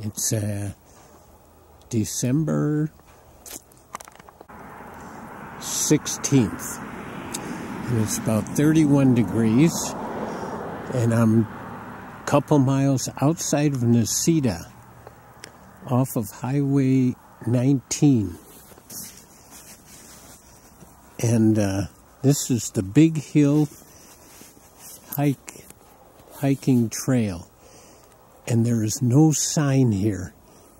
It's December 16th, and it's about 31 degrees, and I'm a couple miles outside of Necedah, off of Highway 19. And this is the Big Hill hiking trail. And there is no sign here.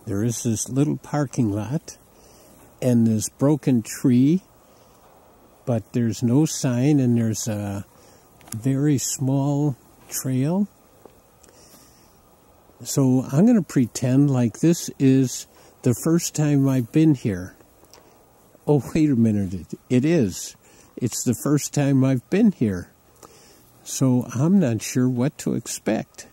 There is this little parking lot and this broken tree, but there's no sign, and there's a very small trail. So I'm going to pretend like this is the first time I've been here. Oh, wait a minute. It is. It's the first time I've been here. So I'm not sure what to expect.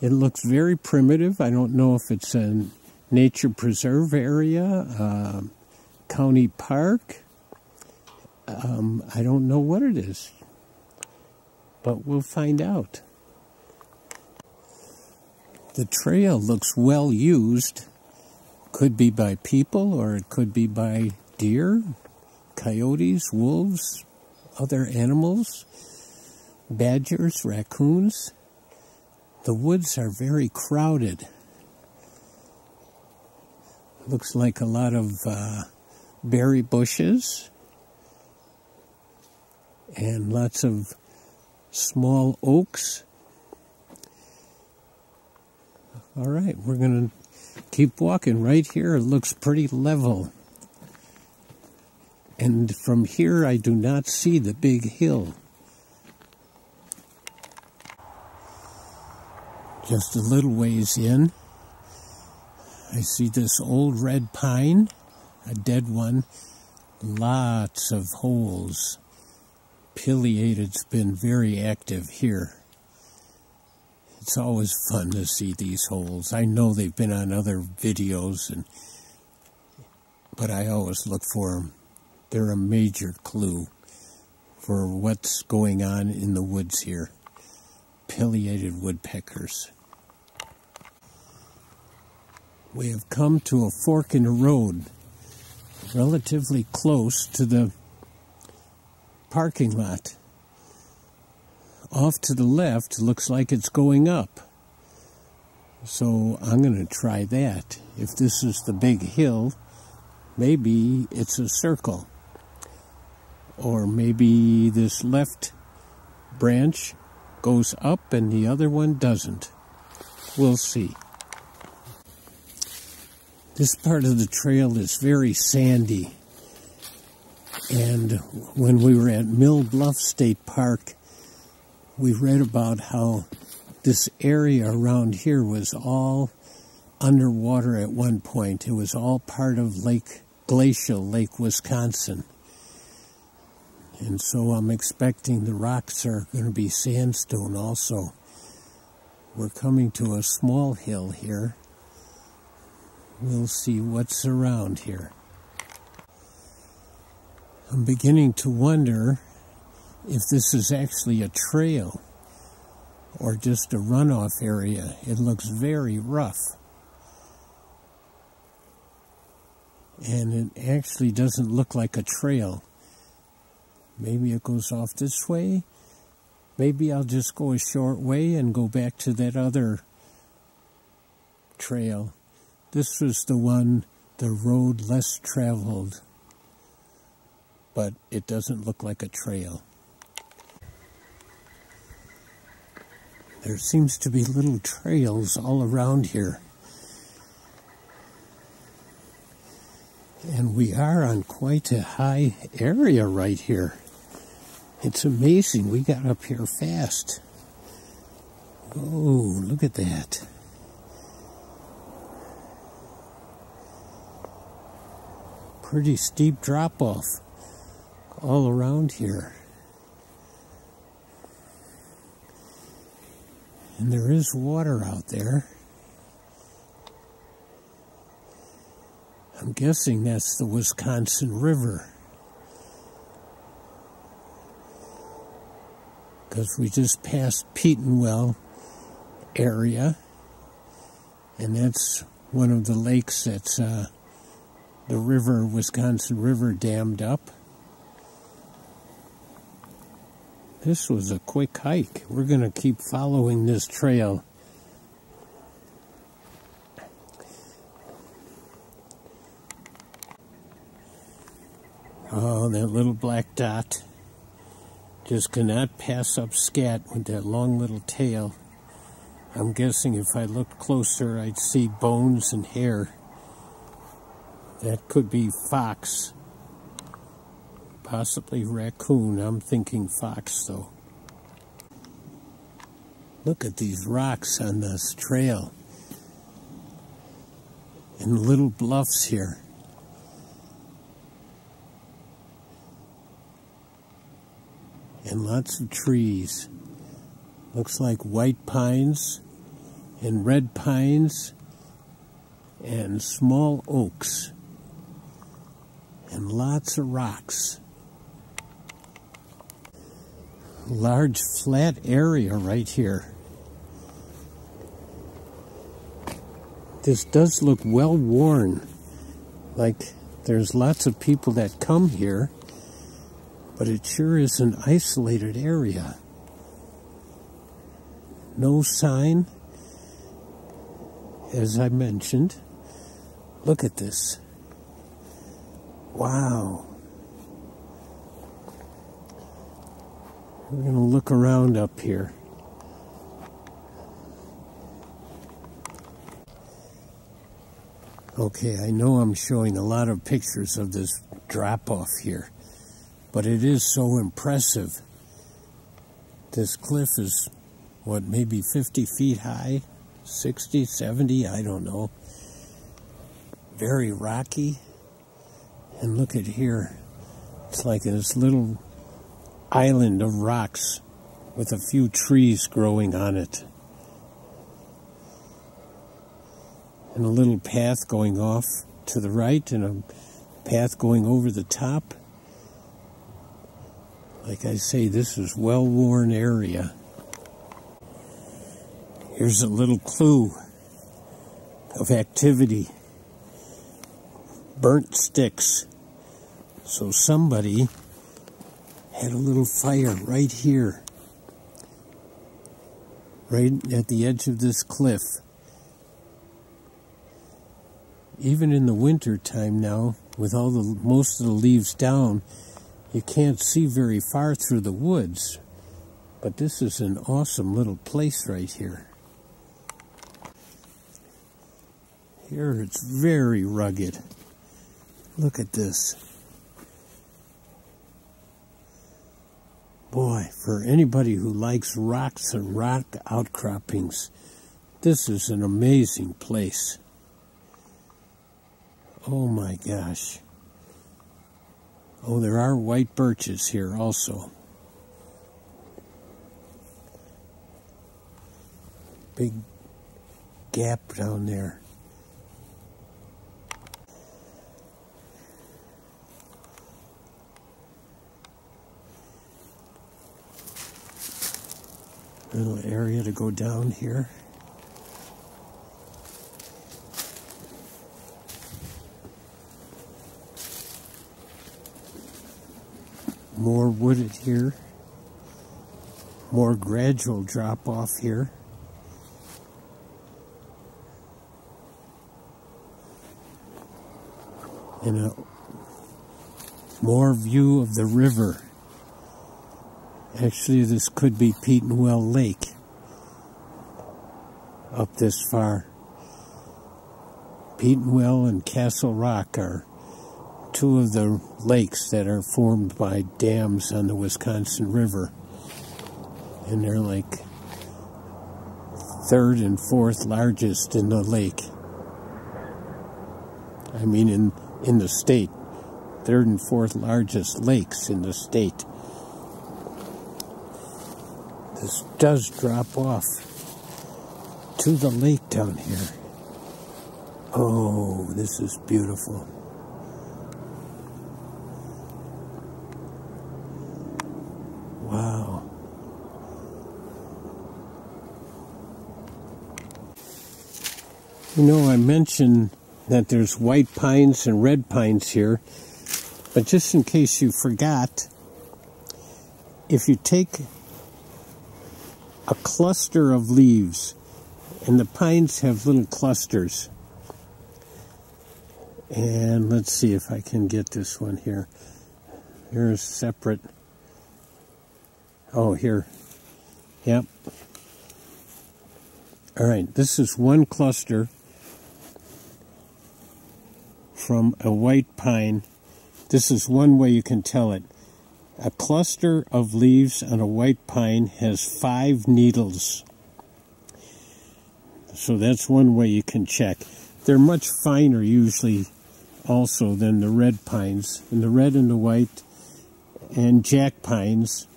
It looks very primitive. I don't know if it's a nature preserve area, county park. I don't know what it is, but we'll find out. The trail looks well used. Could be by people, or it could be by deer, coyotes, wolves, other animals, badgers, raccoons. The woods are very crowded. Looks like a lot of berry bushes and lots of small oaks. All right, we're going to keep walking. Right here, it looks pretty level. And from here, I do not see the big hill. Just a little ways in, I see this old red pine, a dead one, lots of holes. Pileated's been very active here. It's always fun to see these holes. I know they've been on other videos, but I always look for them. They're a major clue for what's going on in the woods here. Pileated woodpeckers. We have come to a fork in the road, relatively close to the parking lot. Off to the left looks like it's going up. So I'm going to try that. If this is the big hill, maybe it's a circle. Or maybe this left branch goes up and the other one doesn't. We'll see. This part of the trail is very sandy. And when we were at Mill Bluff State Park, we read about how this area around here was all underwater at one point. It was all part of Glacial Lake, Wisconsin. And so I'm expecting the rocks are going to be sandstone also. We're coming to a small hill here. We'll see what's around here. I'm beginning to wonder if this is actually a trail or just a runoff area. It looks very rough. And it actually doesn't look like a trail. Maybe it goes off this way. Maybe I'll just go a short way and go back to that other trail. This was the one, the road less traveled, but it doesn't look like a trail. There seems to be little trails all around here. And we are on quite a high area right here. It's amazing. We got up here fast. Oh, look at that. Pretty steep drop-off all around here. And there is water out there. I'm guessing that's the Wisconsin River. Because we just passed Petenwell area. And that's one of the lakes that's the river, Wisconsin River, dammed up. This was a quick hike. We're going to keep following this trail. Oh, that little black dot. Just cannot pass up scat with that long little tail. I'm guessing if I looked closer, I'd see bones and hair. That could be fox. Possibly raccoon. I'm thinking fox, though. Look at these rocks on this trail. And little bluffs here. And lots of trees. Looks like white pines and red pines and small oaks. And lots of rocks. Large flat area right here. This does look well worn. Like there's lots of people that come here. But it sure is an isolated area. No sign, as I mentioned. Look at this. Wow. We're going to look around up here. Okay, I know I'm showing a lot of pictures of this drop-off here. But it is so impressive. This cliff is, what, maybe 50 feet high? 60, 70, I don't know. Very rocky. And look at here. It's like this little island of rocks with a few trees growing on it. And a little path going off to the right and a path going over the top. Like I say, this is well-worn area. Here's a little clue of activity. Burnt sticks. So somebody had a little fire right here. Right at the edge of this cliff. Even in the winter time now, with all the most of the leaves down, you can't see very far through the woods, but this is an awesome little place right here. Here it's very rugged. Look at this. Boy, for anybody who likes rocks and rock outcroppings, this is an amazing place. Oh my gosh. Oh, there are white birches here also. Big gap down there. Little area to go down here. More wooded here. More gradual drop off here. And a more view of the river. Actually, this could be Petenwell Lake up this far. Petenwell and Castle Rock are two of the lakes that are formed by dams on the Wisconsin River. And they're like third and fourth largest in the lake. I mean in the state. Third and fourth largest lakes in the state. This does drop off to the lake down here. Oh, this is beautiful. Wow. You know, I mentioned that there's white pines and red pines here, but just in case you forgot, if you take a cluster of leaves, and the pines have little clusters, and let's see if I can get this one here. Here's separate. Oh, here. Yep. All right, this is one cluster from a white pine. This is one way you can tell it. A cluster of leaves on a white pine has 5 needles. So that's one way you can check. They're much finer usually also than the red pines. And the red and the white and jack pines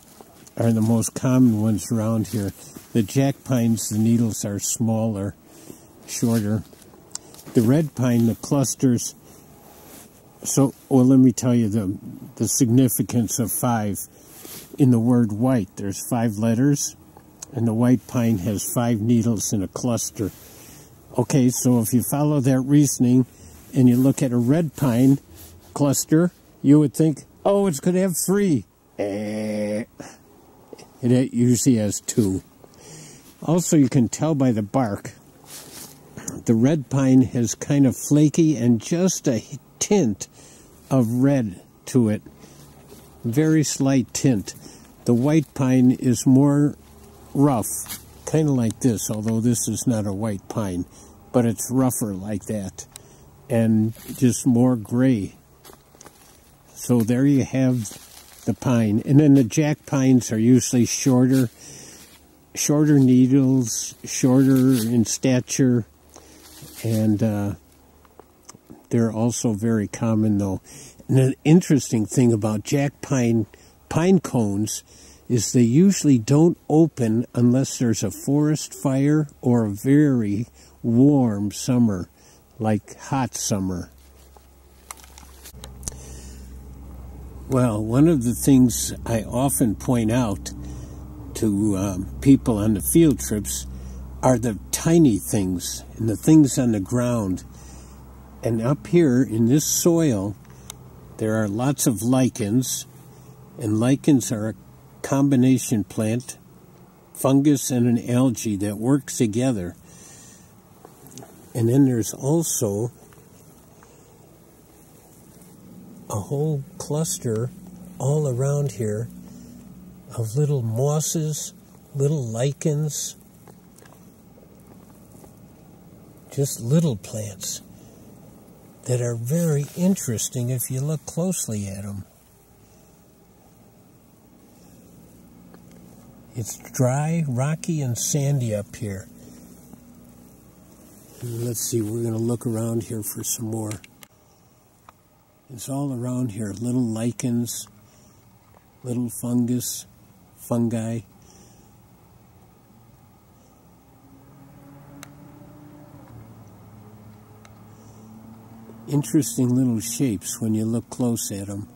are the most common ones around here. The jack pines, the needles are smaller, shorter. The red pine, the clusters. So, well, let me tell you the significance of 5. In the word white, there's 5 letters, and the white pine has 5 needles in a cluster. Okay, so if you follow that reasoning and you look at a red pine cluster, you would think, oh, it's going to have 3. It usually has 2. Also, you can tell by the bark, the red pine has kind of flaky and just a tint of red to it. Very slight tint. The white pine is more rough, kind of like this, although this is not a white pine, but it's rougher like that, and just more gray. So there you have the pine. And then the jack pines are usually shorter needles, shorter in stature, and they're also very common though. And the interesting thing about jack pine cones is they usually don't open unless there's a forest fire or a very warm summer, like hot summer. Well, one of the things I often point out to people on the field trips are the tiny things and the things on the ground. And up here in this soil, there are lots of lichens, and lichens are a combination plant, fungus and an algae that works together. And then there's also a whole cluster all around here of little mosses, little lichens, just little plants that are very interesting if you look closely at them. It's dry, rocky, and sandy up here. And let's see, we're going to look around here for some more. It's all around here, little lichens, little fungi. Interesting little shapes when you look close at them.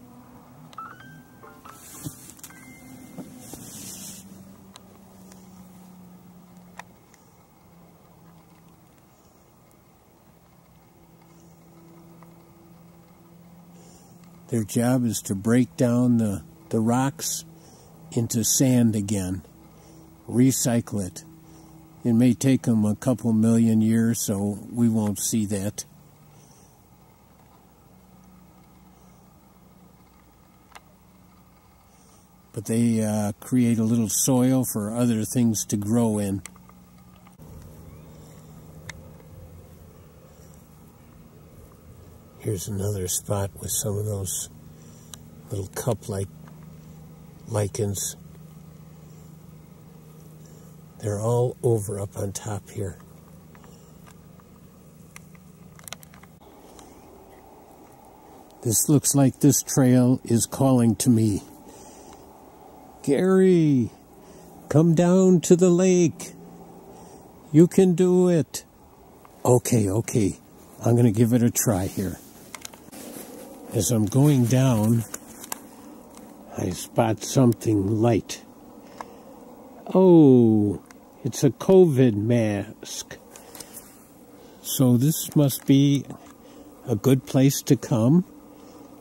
Their job is to break down the rocks into sand again, recycle it. It may take them a couple million years, so we won't see that. But they create a little soil for other things to grow in. Here's another spot with some of those little cup-like lichens. They're all over up on top here. This looks like this trail is calling to me. Gary, come down to the lake. You can do it. Okay. I'm going to give it a try here. As I'm going down, I spot something light. Oh, it's a COVID mask. So this must be a good place to come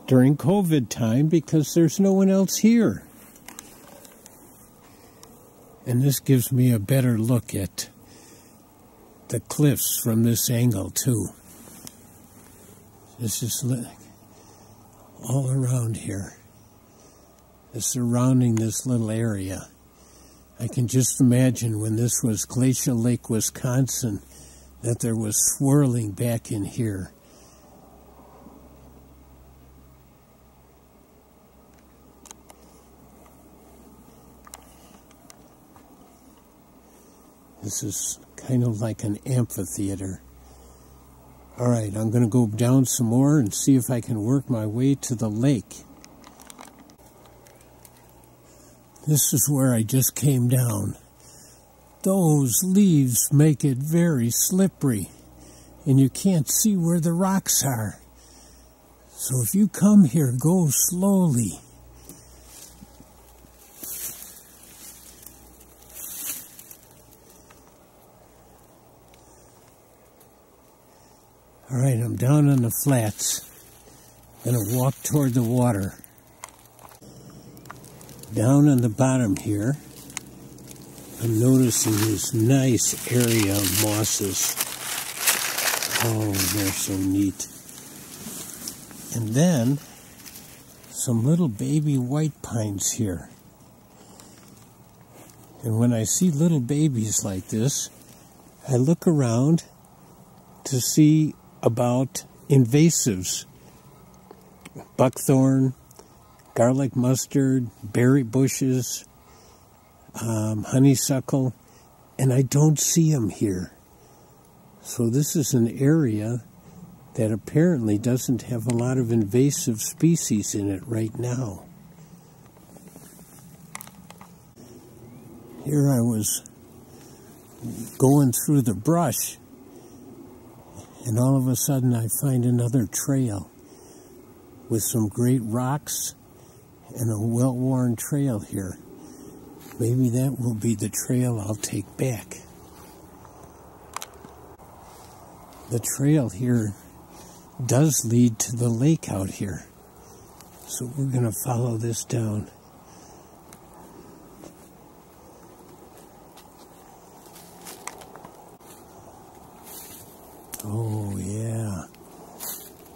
during COVID time because there's no one else here. And this gives me a better look at the cliffs from this angle too. This is all around here. It's surrounding this little area. I can just imagine when this was Glacial Lake, Wisconsin, that there was swirling back in here. This is kind of like an amphitheater. All right, I'm going to go down some more and see if I can work my way to the lake. This is where I just came down. Those leaves make it very slippery, and you can't see where the rocks are. So if you come here, go slowly. All right, I'm down on the flats. I'm going to walk toward the water. Down on the bottom here, I'm noticing this nice area of mosses. Oh, they're so neat. And then, some little baby white pines here. And when I see little babies like this, I look around to see about invasives. Buckthorn, garlic mustard, berry bushes, honeysuckle, and I don't see them here. So this is an area that apparently doesn't have a lot of invasive species in it right now. Here I was going through the brush, and all of a sudden I find another trail with some great rocks and a well-worn trail here. Maybe that will be the trail I'll take back. The trail here does lead to the lake out here. So we're going to follow this down. Oh yeah,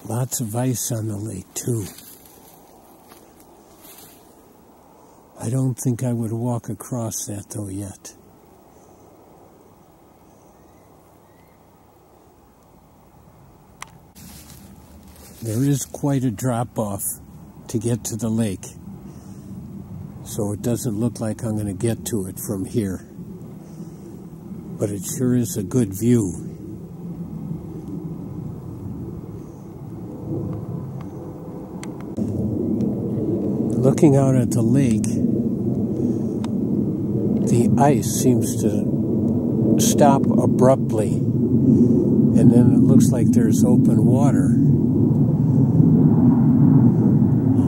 lots of ice on the lake too. I don't think I would walk across that though yet. There is quite a drop-off to get to the lake, so it doesn't look like I'm going to get to it from here. But it sure is a good view. Looking out at the lake, the ice seems to stop abruptly, and then it looks like there's open water.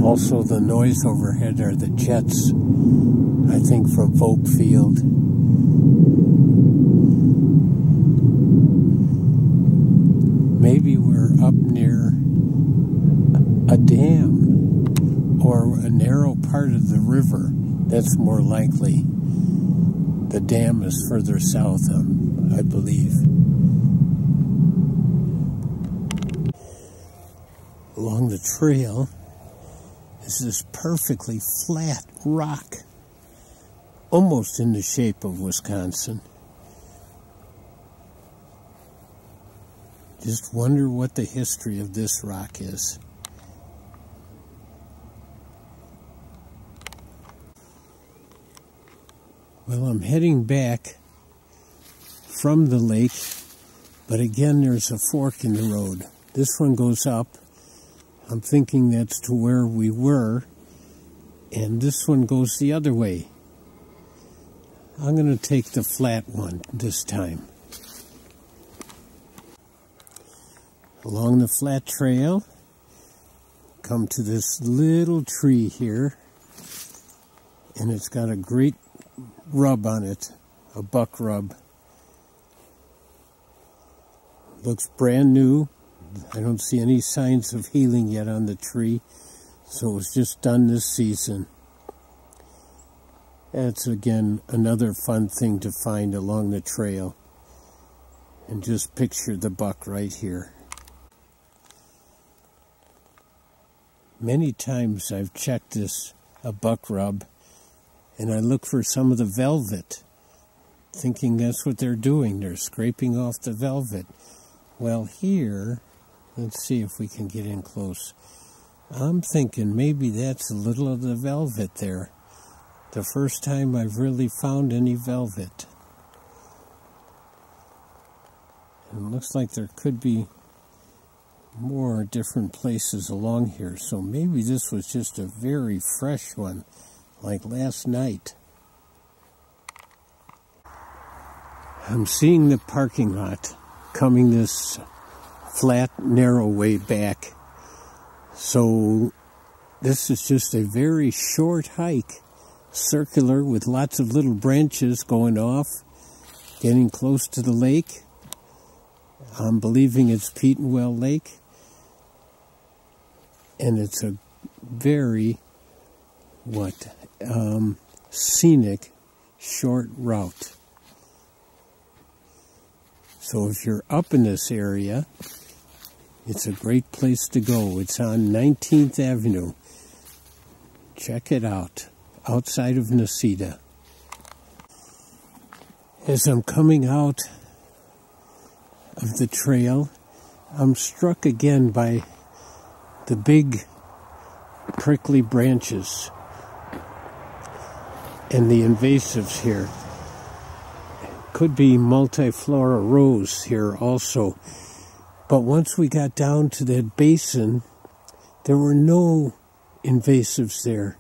Also, the noise overhead are the jets, I think, from Folk Field. Maybe we're up near a dam or a narrow part of the river. That's more likely. The dam is further south, I believe. Along the trail is this perfectly flat rock, almost in the shape of Wisconsin. Just wonder what the history of this rock is. Well, I'm heading back from the lake, but again there's a fork in the road. This one goes up. I'm thinking that's to where we were, and this one goes the other way. I'm going to take the flat one this time. Along the flat trail, come to this little tree here, and it's got a great rub on it, a buck rub. Looks brand new. I don't see any signs of healing yet on the tree, so it was just done this season. That's again another fun thing to find along the trail. And just picture the buck right here. Many times I've checked this a buck rub, and I look for some of the velvet, thinking that's what they're doing. They're scraping off the velvet. Well, here, let's see if we can get in close. I'm thinking maybe that's a little of the velvet there. The first time I've really found any velvet. And it looks like there could be more different places along here. So maybe this was just a very fresh one, like last night. I'm seeing the parking lot coming this flat, narrow way back. So this is just a very short hike, circular with lots of little branches going off, getting close to the lake. I'm believing it's Petenwell Lake. And it's a very, scenic short route. So if you're up in this area, it's a great place to go. It's on 19th Avenue. Check it out, outside of Necedah. As I'm coming out of the trail, I'm struck again by the big prickly branches and the invasives here. Could be multiflora rose here also. But once we got down to that basin, there were no invasives there.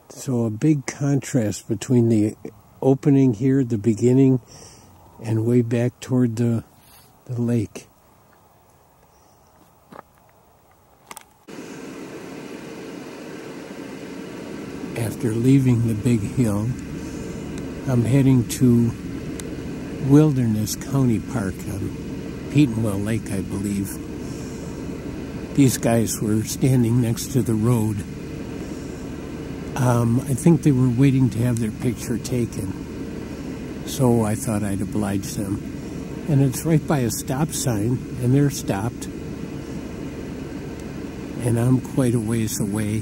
So a big contrast between the opening here, the beginning, and way back toward the lake. After leaving the big hill, I'm heading to Wilderness County Park on Petenwell Lake, I believe. These guys were standing next to the road. I think they were waiting to have their picture taken, so I thought I'd oblige them. And it's right by a stop sign, and they're stopped. And I'm quite a ways away.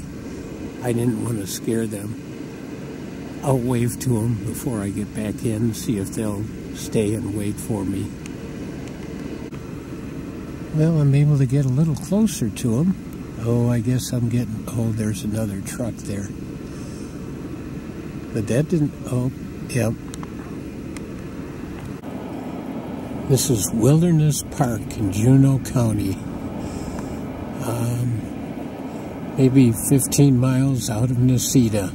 I didn't want to scare them. I'll wave to them before I get back in and see if they'll stay and wait for me. Well, I'm able to get a little closer to them. Oh, I guess I'm getting... Oh, there's another truck there. But that didn't... Oh, yep. This is Wilderness Park in Juneau County. Maybe 15 miles out of Necedah.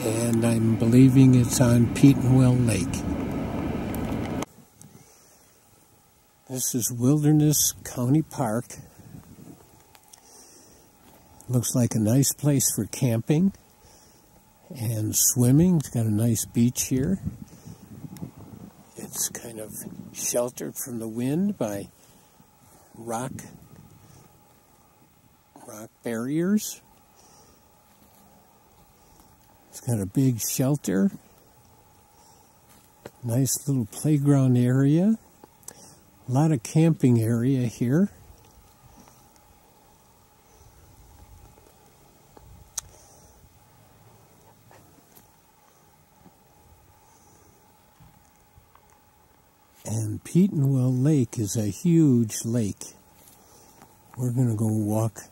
And I'm believing it's on Petenwell Lake. This is Wilderness County Park. Looks like a nice place for camping and swimming. It's got a nice beach here. It's kind of sheltered from the wind by rock barriers. It's got a big shelter, nice little playground area, a lot of camping area here. And Petenwell Lake is a huge lake. We're going to go walk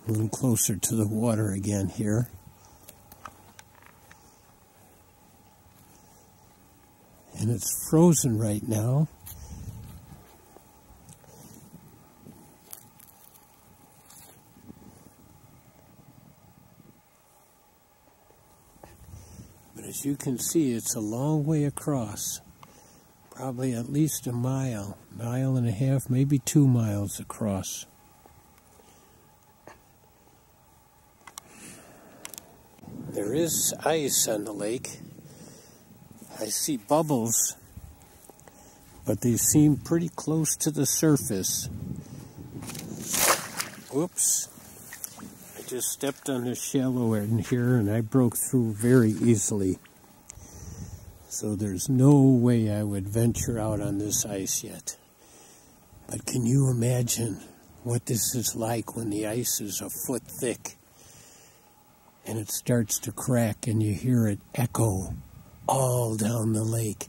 a little closer to the water again here. And it's frozen right now. But as you can see, it's a long way across. Probably at least a mile and a half, maybe 2 miles across. There is ice on the lake. I see bubbles but they seem pretty close to the surface. Oops. I just stepped on a shallow end here and I broke through very easily. So there's no way I would venture out on this ice yet. But can you imagine what this is like when the ice is a foot thick and it starts to crack and you hear it echo all down the lake?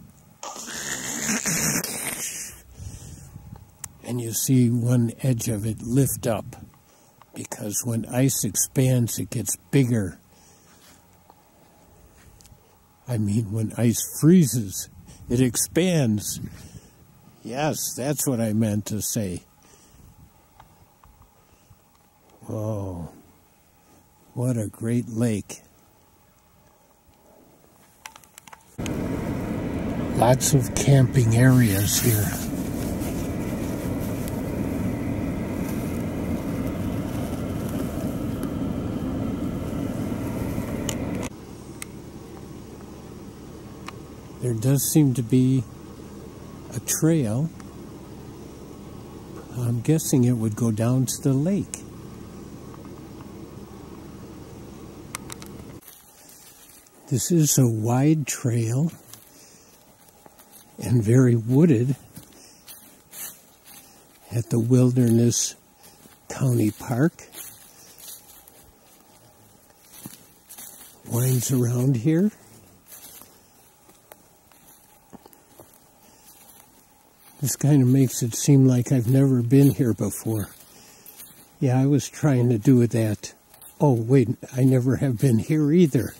And you see one edge of it lift up, because when ice expands, it gets bigger. I mean, when ice freezes, it expands. Yes, that's what I meant to say. Oh, what a great lake. Lots of camping areas here. There does seem to be a trail. I'm guessing it would go down to the lake. This is a wide trail and very wooded at the Wilderness County Park. Winds around here. This kind of makes it seem like I've never been here before. Yeah, I was trying to do that. Oh, wait, I never have been here either.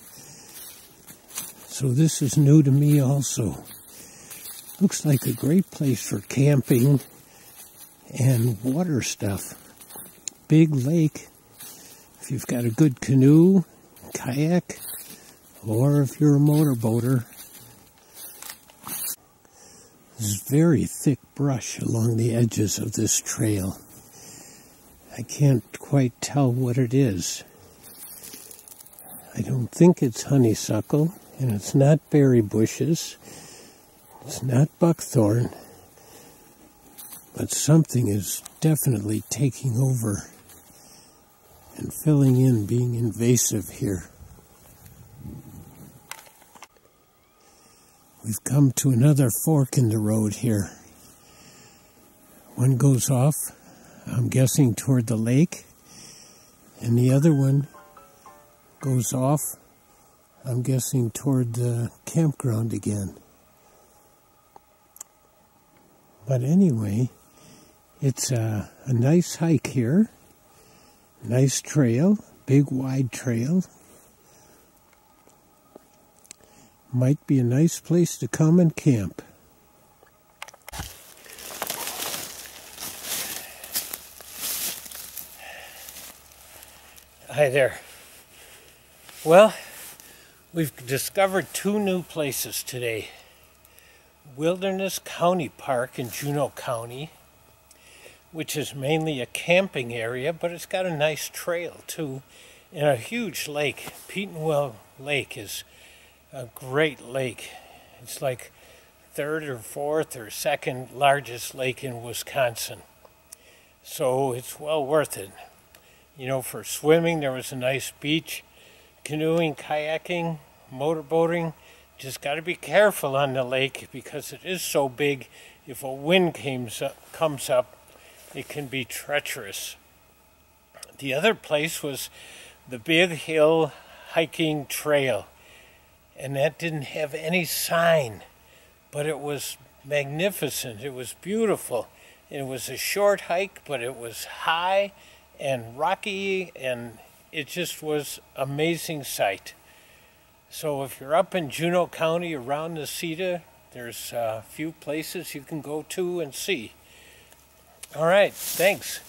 So this is new to me also. Looks like a great place for camping and water stuff. Big lake. If you've got a good canoe, kayak, or if you're a motorboater. There's very thick brush along the edges of this trail. I can't quite tell what it is. I don't think it's honeysuckle, and it's not berry bushes. It's not buckthorn, but something is definitely taking over and filling in, being invasive here. We've come to another fork in the road here. One goes off, I'm guessing, toward the lake, and the other one goes off, I'm guessing, toward the campground again. But anyway, it's a nice hike here, nice trail, big wide trail. Might be a nice place to come and camp. Hi there. Well, we've discovered two new places today. Wilderness County Park in Juneau County, which is mainly a camping area, but it's got a nice trail too, and a huge lake. Petenwell Lake is a great lake. It's like third or fourth or second largest lake in Wisconsin. So it's well worth it. You know, for swimming, there was a nice beach. Canoeing, kayaking, motorboating. Just got to be careful on the lake because it is so big. If a wind comes up, it can be treacherous. The other place was the Big Hill Hiking Trail. And that didn't have any sign, but it was magnificent. It was beautiful. It was a short hike, but it was high and rocky, and it just was an amazing sight. So if you're up in Juneau County around Necedah, there's a few places you can go to and see. All right, thanks.